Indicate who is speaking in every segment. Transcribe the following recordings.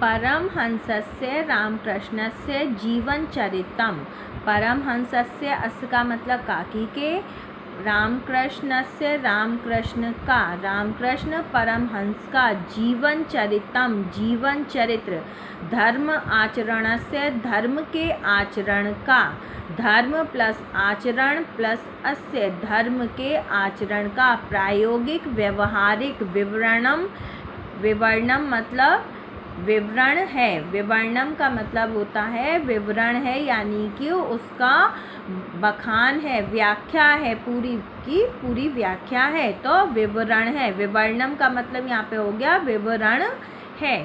Speaker 1: परमहंसस्य रामकृष्णस्य जीवनचरितम्। परमहंसस्य अस्य का मतलब काकी के, रामकृष्णस्य रामकृष्ण का, रामकृष्ण परमहंस का जीवन चरितम जीवन चरित्र, धर्म आचरणस्य धर्म के आचरण का, धर्म प्लस आचरण प्लस अस्य धर्म के आचरण का प्रायोगिक व्यवहारिक विवरणम, विवरणम मतलब विवरण है, विवरणम का मतलब होता है विवरण है, यानी कि उसका बखान है, व्याख्या है, पूरी की पूरी व्याख्या है, तो विवरण है। विवरणम का मतलब यहाँ पे हो गया विवरण है।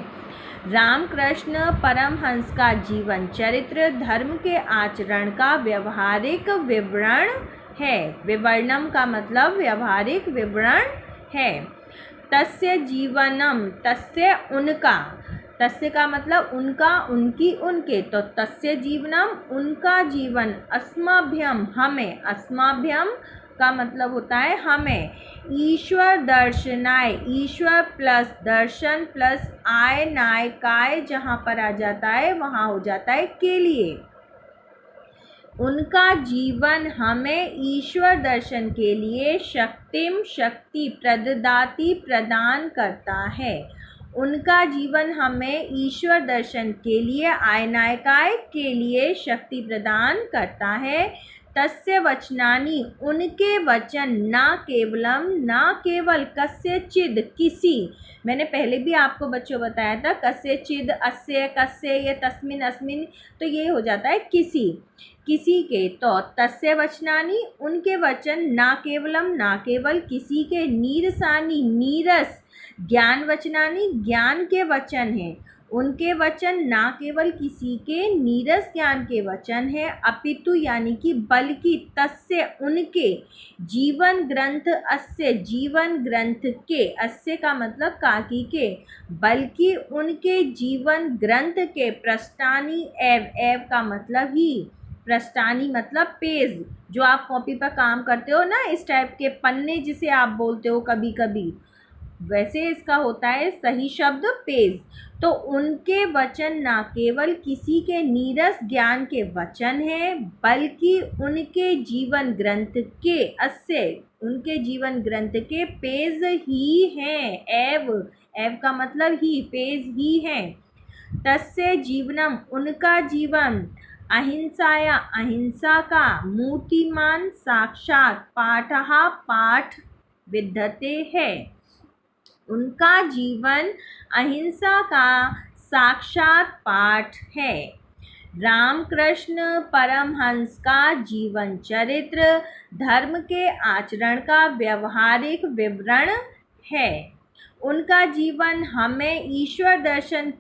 Speaker 1: रामकृष्ण परमहंस का जीवन चरित्र धर्म के आचरण का व्यवहारिक विवरण है। विवरणम का मतलब व्यवहारिक विवरण है। तस्य जीवनम, तस्य उनका, तस्य का मतलब उनका उनकी उनके, तो तस्य जीवनम उनका जीवन, अस्मभ्यम हमें, अस्मभ्यम का मतलब होता है हमें, ईश्वर दर्शनाय, ईश्वर प्लस दर्शन प्लस आय नाय काय जहाँ पर आ जाता है वहाँ हो जाता है के लिए, उनका जीवन हमें ईश्वर दर्शन के लिए शक्तिम शक्ति प्रददाति प्रदान करता है। उनका जीवन हमें ईश्वर दर्शन के लिए आयनायकाय के लिए शक्ति प्रदान करता है। तस्य वचनानि उनके वचन, ना केवलम ना केवल, कस्यचिद किसी, मैंने पहले भी आपको बच्चों बताया था कस्यचिद अस्य कस्य ये तस्मिन अस्मिन, तो ये हो जाता है किसी, किसी के, तो तस्य वचनानि उनके वचन, ना केवलम ना केवल, किसी के, नीरसानि नीरस, ज्ञान वचनानि ज्ञान के वचन हैं, उनके वचन ना केवल किसी के नीरस ज्ञान के वचन है, अपितु यानी कि बल्कि, तस्य उनके, जीवन ग्रंथ अस्य जीवन ग्रंथ के, अस्य का मतलब काकी के, बल्कि उनके जीवन ग्रंथ के, पृष्ठानि एव, एव का मतलब ही, पृष्ठानि मतलब पेज, जो आप कॉपी पर काम करते हो ना, इस टाइप के पन्ने जिसे आप बोलते हो कभी कभी, वैसे इसका होता है सही शब्द पेज। तो उनके वचन ना केवल किसी के नीरस ज्ञान के वचन हैं, बल्कि उनके जीवन ग्रंथ के, अस्य उनके जीवन ग्रंथ के पेज ही हैं, एव, एव का मतलब ही, पेज ही हैं। तस्य जीवनम उनका जीवन, अहिंसाया अहिंसा का, मूर्तिमान साक्षात, पाठः पाठ विद्यते है, उनका जीवन अहिंसा का साक्षात पाठ है। रामकृष्ण परमहंस का जीवन चरित्र धर्म के आचरण का व्यवहारिक विवरण है। उनका जीवन हमें ईश्वर दर्शन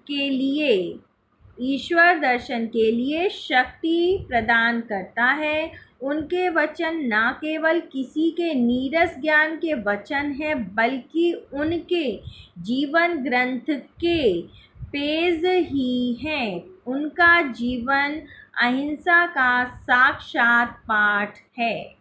Speaker 1: के लिए शक्ति प्रदान करता है। उनके वचन ना केवल किसी के नीरस ज्ञान के वचन हैं, बल्कि उनके जीवन ग्रंथ के पेज ही हैं। उनका जीवन अहिंसा का साक्षात पाठ है।